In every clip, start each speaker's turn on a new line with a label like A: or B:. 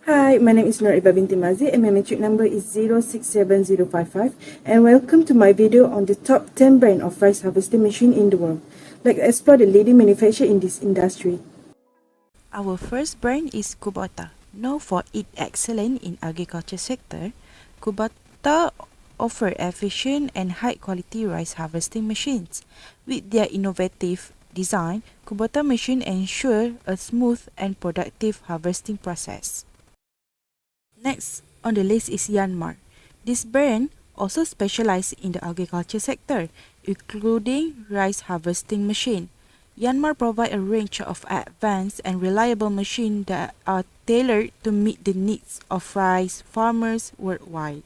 A: Hi, my name is Binti and my metric number is 067055, and welcome to my video on the top 10 brand of rice harvesting machine in the world. Let's explore the leading manufacturer in this industry.
B: Our first brand is Kubota. Known for its excellence in agriculture sector, Kubota offer efficient and high-quality rice harvesting machines. With their innovative design, Kubota machine ensure a smooth and productive harvesting process. Next on the list is Yanmar. This brand also specializes in the agriculture sector, including rice harvesting machine. Yanmar provide a range of advanced and reliable machines that are tailored to meet the needs of rice farmers worldwide.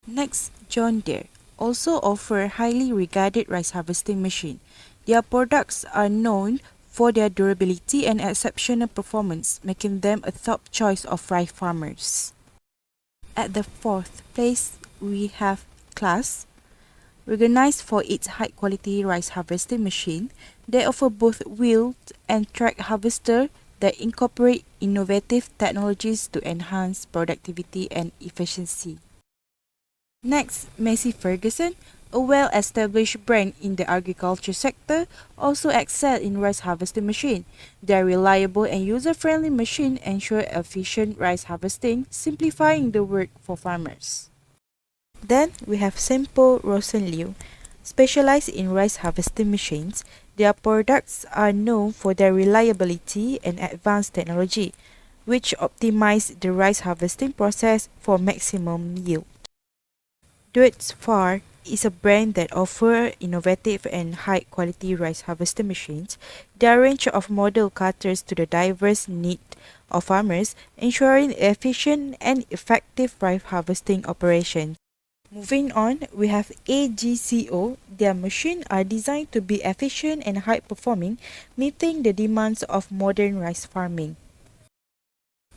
B: Next, John Deere also offer highly regarded rice harvesting machine. Their products are known for their durability and exceptional performance, making them a top choice of rice farmers. At the fourth place, we have Class. Recognized for its high-quality rice harvesting machine, they offer both wheeled and track harvester that incorporate innovative technologies to enhance productivity and efficiency. Next, Messi Ferguson, a well-established brand in the agriculture sector, also excel in rice harvesting machine. Their reliable and user-friendly machine ensure efficient rice harvesting, simplifying the work for farmers. Then we have Sempo Liyue. Specialized in rice harvesting machines, their products are known for their reliability and advanced technology, which optimize the rice harvesting process for maximum yield. DFAR is a brand that offers innovative and high-quality rice harvesting machines. Their range of model caters to the diverse needs of farmers, ensuring efficient and effective rice harvesting operations. Moving on, we have AGCO. Their machines are designed to be efficient and high-performing, meeting the demands of modern rice farming.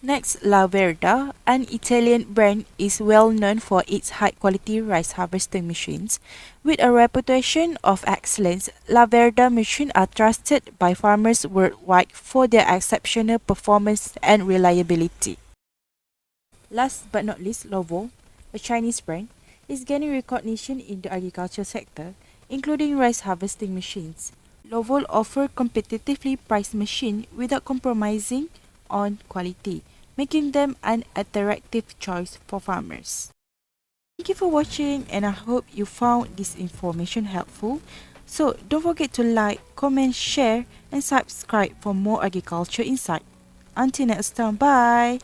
B: Next, La Verda, an Italian brand, is well known for its high-quality rice harvesting machines. With a reputation of excellence, La Verda machines are trusted by farmers worldwide for their exceptional performance and reliability. Last but not least, Lovo, a Chinese brand, is gaining recognition in the agriculture sector, including rice harvesting machines. Lovo offers competitively priced machines without compromising on quality, making them an attractive choice for farmers. Thank you for watching, and I hope you found this information helpful. So don't forget to like, comment, share and subscribe for more agriculture insight. Until next time, bye!